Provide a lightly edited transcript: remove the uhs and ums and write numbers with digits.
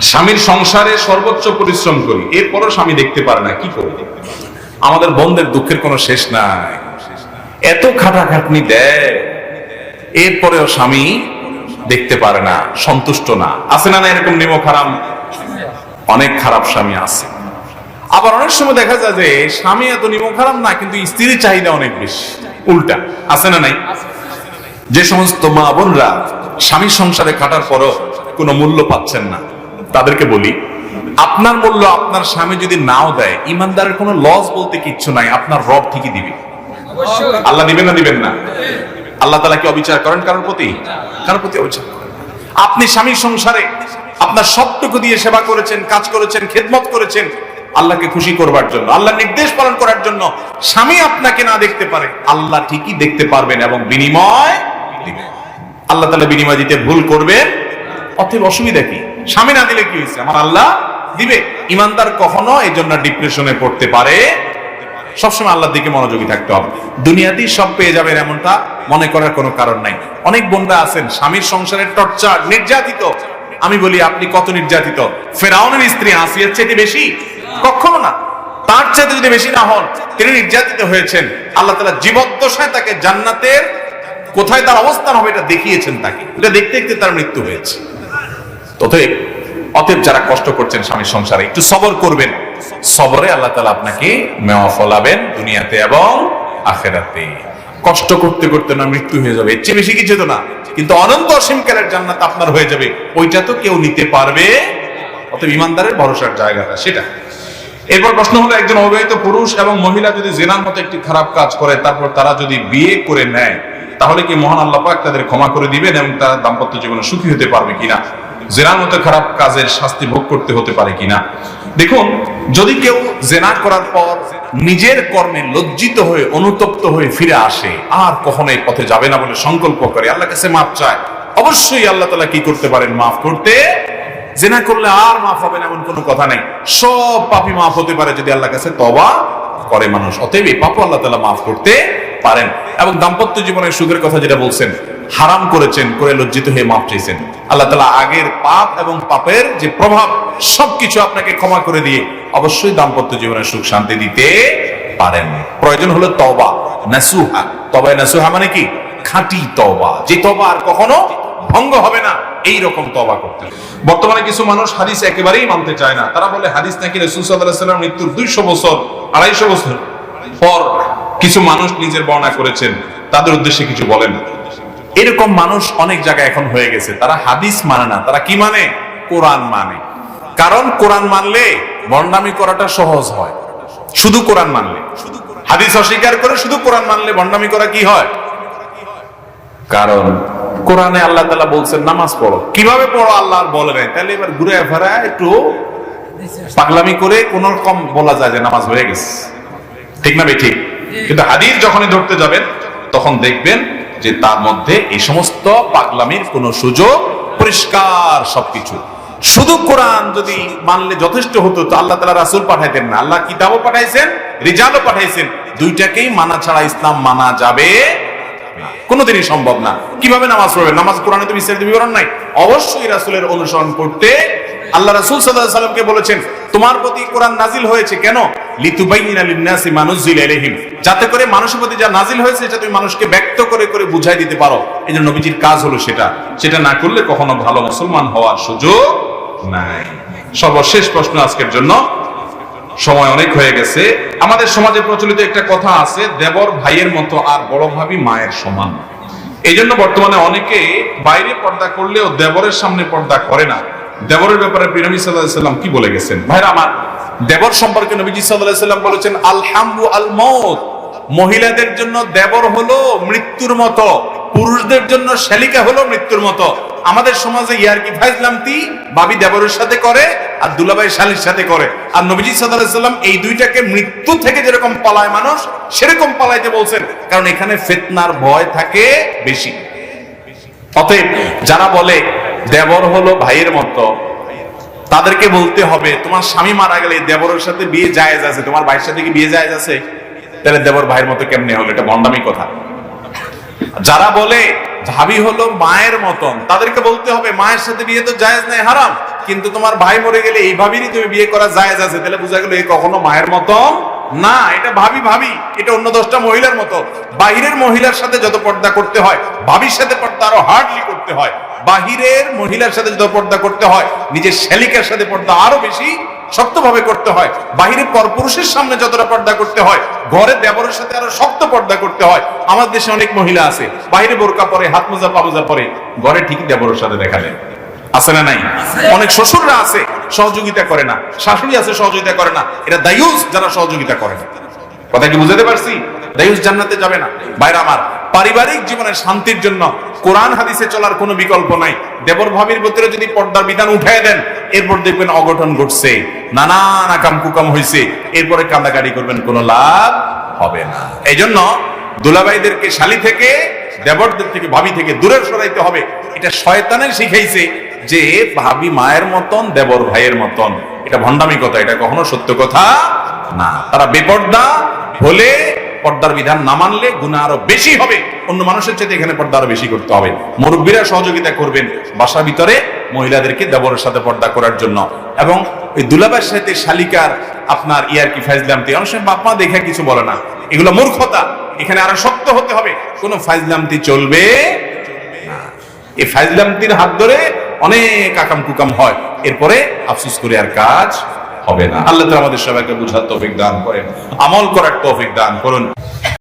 স্বামীর সংসারে সর্বোচ্চ পরিশ্রম করি, এরপরও স্বামী দেখতে পারে না, কি করব? আমাদের বোনদের দুঃখের কোনো শেষ নাই। এত খাটাখাটনি দেয়, এরপরেও স্বামী দেখতে পারে না, সন্তুষ্ট না। আছে না না এরকম নিমক হারাম? অনেক খারাপ স্বামী আছে। আবার অনেক সময় দেখা যায় যে স্বামী এত নিমক হারাম না, কিন্তু স্ত্রীর চাহিদা অনেক বেশি। উল্টা আছে না নাই? যে সমস্ত মা বোনরা স্বামীর সংসারে খাটার পরও কোনো মূল্য পাচ্ছেন না, তাদেরকে বলি, আপনার মূল্য আপনার স্বামী যদি নাও দেয়, ইমানদারের কোনো লস বলতে কিচ্ছু নাই, আপনার রব ঠিকই দিবে। আল্লাহ দিবেন না? দিবেন না? আল্লাহ তাআলা কি অবিচার করেন কারোর প্রতি? কারোর প্রতি অবিচার করেন। আপনি স্বামীর সংসারে আপনার সবটুকু দিয়ে সেবা করেছেন, কাজ করেছেন, খেদমত করেছেন আল্লাহকে খুশি করবার জন্য, আল্লাহর নির্দেশ পালন করার জন্য। স্বামী আপনাকে না দেখতে পারে, আল্লাহ ঠিকই দেখতে পারবেন এবং বিনিময় দিবেন। আল্লাহ তাআলা বিনিময় দিতে ভুল করবেন, অতএব অসুবিধা কি? স্বামী না দিলে কি হয়েছে? আমার আল্লাহ দিবে। ইমানদার কখনো এই জন্য ডিপ্রেশনে পড়তে পারে। সবসময় আল্লাহর দিকে মনোযোগী থাকতে হবে। দুনিয়াতেই সব পেয়ে যাবেন এমনটা মনে করার কোনো কারণ নাই। অনেক বোনরা আছেন স্বামীর সংসারের টর্চার, নির্যাতিত। আমি বলি, আপনি কত নির্যাতিত? ফেরাউনের স্ত্রী আসিয়ার চাইতে বেশি? কখনো না। তার চাইতে যদি বেশি না হন, তিনি নির্যাতিত হয়েছেন। আল্লাহ তাআলা জীবদ্দশায় তাকে জান্নাতের কোথায় তার অবস্থান হবে এটা দেখিয়েছেন তাকে। এটা দেখতে দেখতে তার মৃত্যু হয়েছে। অতএব যারা কষ্ট করছেন স্বামীর সংসারে, একটু সবর করবেন। সবরে আল্লাহ তাআলা আপনাকে মেওয়া ফলাবেন দুনিয়াতে এবং আখিরাতে। কষ্ট করতে করতে না মৃত্যু হয়ে যাবে, এর চেয়ে বেশি কিছু তো না, কিন্তু অনন্ত অসীমকালের জান্নাত আপনার হয়ে যাবে। ওইটা তো কেউ নিতে পারবে। অতএব ইমানদারের ভরসার জায়গাটা সেটা। এরপর প্রশ্ন হলো, একজন অবিবাহিত পুরুষ এবং মহিলা যদি জিনার মতো একটি খারাপ কাজ করে, তারপর তারা যদি বিয়ে করে নেয়, তাহলে কি মহান আল্লাহ পাক তাদের ক্ষমা করে দিবেন এবং তারা দাম্পত্য জীবনে সুখী হতে পারবে কিনা? জেনার মতো খারাপ কাজের শাস্তি ভোগ করতে হতে পারে কিনা? দেখুন, যদি কেউ জেনা করার পর নিজের কর্মে লজ্জিত হয়ে অনুতপ্ত হয়ে ফিরে আসে, আর কখনো এই পথে যাবে না বলে সংকল্প করে, আল্লাহর কাছে মাফ চায়, অবশ্যই আল্লাহ তাআলা কি করতে পারেন? মাফ করতে। জেনা করলে আর মাফ হবে না এমন কোনো কথা নেই। সব পাপই মাফ হতে পারে যদি আল্লাহর কাছে তওবা করে মানুষ। অতএব এই পাপও আল্লাহ তাআলা মাফ করতে পারেন। এবং দাম্পত্য জীবনের সুখের কথা যেটা বলছেন, হারাম করেছেন, করে লজ্জিত হয়ে মাফ চাইছেন, আল্লাহ তাআলা আগের পাপ এবং পাপের যে প্রভাব সবকিছু আপনাকে ক্ষমা করে দিয়ে অবশ্যই দাম্পত্য জীবনের সুখ শান্তি দিতে পারেন। প্রয়োজন হলো তওবা নাসুহা। তওবা নাসুহা মানে কি? খাঁটি তওবা, যে তওবা আর কখনো ভঙ্গ হবে না, এই রকম তওবা করতে হবে। বর্তমানে কিছু মানুষ হাদিস একেবারেই মানতে চায় না। তারা বলে হাদিস নাকি রাসূল সাল্লাল্লাহু আলাইহি ওয়াসাল্লাম মৃত্যুর 200 বছর 250 বছর পর কিছু মানুষ নিজের বর্ণনা করেছেন, তাদের উদ্দেশ্যে কিছু বলেন। এরকম মানুষ অনেক জায়গায় এখন হয়ে গেছে। তারা হাদিস মানে না, তারা কি মানে? কোরআন মানে। কারণ কোরআন মানলে ভণ্ডামি করাটা সহজ হয়। শুধু কোরআন মানলে, হাদিস অস্বীকার করে শুধু কোরআন মানলে ভণ্ডামি করা কি হয়? কারণ কোরআনে আল্লাহ তাআলা বলছেন নামাজ পড়ো। কিভাবে পড়ো আল্লাহ আর বলে নাই, তাহলে এবার ঘুরে ফেরা একটু পাগলামি করে কোন রকম বলা যায় যে নামাজ হয়ে গেছে। ঠিক না ভাই? ঠিক। কিন্তু হাদিস যখনই ধরতে যাবেন তখন দেখবেন যে তার মধ্যে এই সমস্ত পাগলামির কোনো সুযোগ, পরিষ্কার সবকিছু। শুধু কোরআন যদি মানলে যথেষ্ট হতো তো আল্লাহ তাআলা রাসূল পাঠাইতেন না। আল্লাহ কিতাবও পাঠাইছেন, রিজালও পাঠাইছেন। দুইটাকেই মানা ছাড়া ইসলাম মানা যাবে কোনোদিনই সম্ভব না। কিভাবে নামাজ পড়বেন? নামাজ কোরআনে তো বিস্তারিত বিবরণ নাই। অবশ্যই রাসূলের অনুসরণ করতে আল্লাহ রাসূল সাল্লাল্লাহু আলাইহি সাল্লামকে বলেছেন, তোমার প্রতি কোরআন নাজিল হয়েছে কেন? লিতুবাইয়িনা লিন-নাসি মা নুজিলা ইলাইহিম, যাতে করে মানুষের প্রতি যা নাজিল হয়েছে সেটা তুমি মানুষকে ব্যক্ত করে করে বুঝাই দিতে পারো। এইজন্য নবীজির কাজ হলো সেটা। সেটা না করলে কখনো ভালো মুসলমান হওয়ার সুযোগ নাই। সর্বশেষ প্রশ্ন আজকের জন্য, সময় অনেক হয়ে গেছে। আমাদের সমাজে প্রচলিত একটা কথা আছে, দেবর ভাইয়ের মতো আর বড় ভাবি মায়ের সমান। এই জন্য বর্তমানে অনেকে বাইরে পর্দা করলেও দেবরের সামনে পর্দা করে না। দেবরের ব্যাপারে নবী সাল্লাল্লাহু আলাইহি সাল্লাম কি বলে গেছেন? ভাইরা আমার, দেবর সম্পর্কে নবীজি সাল্লাল্লাহু আলাইহি সাল্লাম বলেছেন, আল হামু আল মউত, মহিলাদের জন্য দেবর হলো মৃত্যুর মতো, পুরুষদের জন্য শালিকা হলো মৃত্যুর মতো। আমাদের সমাজে ইয়ারকি ফাজলামতি ভাবি দেবরের সাথে করে আর দুলাভাই শালীর সাথে করে। আর নবীজি সাল্লাল্লাহু আলাইহি সাল্লাম এই দুইটাকে মৃত্যু থেকে যেরকম পালায় মানুষ, সেরকম পালাইতে বলছেন, কারণ এখানে ফিতনার ভয় থাকে বেশি। অতএব যারা বলে দেবর হলো ভাইয়ের মতো, তাদেরকে বলতে হবে, তোমার স্বামী মারা গেলে দেবরের সাথে বিয়ে জায়েজ আছে, তোমার ভাইয়ের সাথে কি বিয়ে জায়েজ আছে? তাহলে দেবর ভাইয়ের মতো কেমনে হলো? এটা ভণ্ডামি কথা। যারা বলে ভাবি হলো মায়ের মতন, তাদেরকে বলতে হবে মায়ের সাথে বিয়ে তো জায়েজ নাই, হারাম। কিন্তু তোমার ভাই মরে গেলে এই ভাবিরই তুমি বিয়ে করা জায়েজ আছে, তাহলে বোঝা গেল এই কখনো মায়ের মতো না, এটা ভাবি ভাবি, এটা অন্য 10টা মহিলার মতো। বাহিরের মহিলার সাথে যত পর্দা করতে হয়, ভাবির সাথে পর্দা আরো হার্ডলি করতে হয়। বাহিরের মহিলার সাথে যত পর্দা করতে হয়, নিজের শ্যালিকার সাথে পর্দা আরো বেশি শক্তভাবে করতে হয়। বাহিরে পরপুরুষের সামনে যতটা পর্দা করতে হয়, ঘরে দেবরের সাথে আরো শক্ত পর্দা করতে হয়। আমাদের দেশে অনেক মহিলা আছে বাহিরে বোরকা পরে, হাত মোজা পা মোজা পরে, ঘরে ঠিকই দেবরের সাথে দেখা দেয়, আছে না নাই? অনেক শ্বশুররা আছে সহযোগিতা করে না, শাশুড়ি আছে সহযোগিতা করে না, এটা দায়ুস যারা সহযোগিতা করে না। কথা কি বুঝাতে পারছি? দায়ুস জান্নাতে যাবে না। ভাইরা আমার, পারিবারিক জীবনের শান্তির জন্য কোরআন হাদিসে চলার কোনো বিকল্প নাই। দেবর ভাবির ভিতরে যদি পর্দার বিধান উঠায় দেন, এরপর দেখবেন অঘটন ঘটছে, নানান আকাম কুকাম হয়েছে, এরপরে কান্দাকাটি করবেন, কোনো লাভ হবে না। এই জন্য দুলাভাইদেরকে শালি থেকে, দেবরদের থেকে, ভাবি থেকে দূরে সরাইতে হবে। এটা শয়তানের শিখাইছে যে ভাবি মায়ের মতন, দেবর ভাইয়ের মতন। এটা ভণ্ডামি কথা, এটা কখনো সত্য কথা না। তারা বেপর্দা হলে, পর্দার বিধান না মানলে গুনাহ আরো বেশি হবে। অন্য মানুষের চাইতে এখানে পর্দা আরো বেশি করতে হবে। মুরব্বীরা সহযোগিতা করবেন বাসার ভিতরে মহিলাদেরকে দেবরের সাথে পর্দা করার জন্য। এবং ওই দুলাভাইয়ের সাথে শালিকার আপনার ইয়ারকি ফাইজলামতি, অনেক সময় বাপ মা দেখে কিছু বলে না, এগুলো মূর্খতা। এখানে আরো শক্ত হতে হবে, কোনো ফাইজলামতি চলবে না। এই ফাইজলামতির হাত ধরে অনেক আকাম কুকাম হয়, এরপরে আফসোস করে আর কাজ হবে না। আল্লাহ তাআলা আমাদের সবাইকে বুঝার তৌফিক দান করেন, আমল করার তৌফিক দান করুন।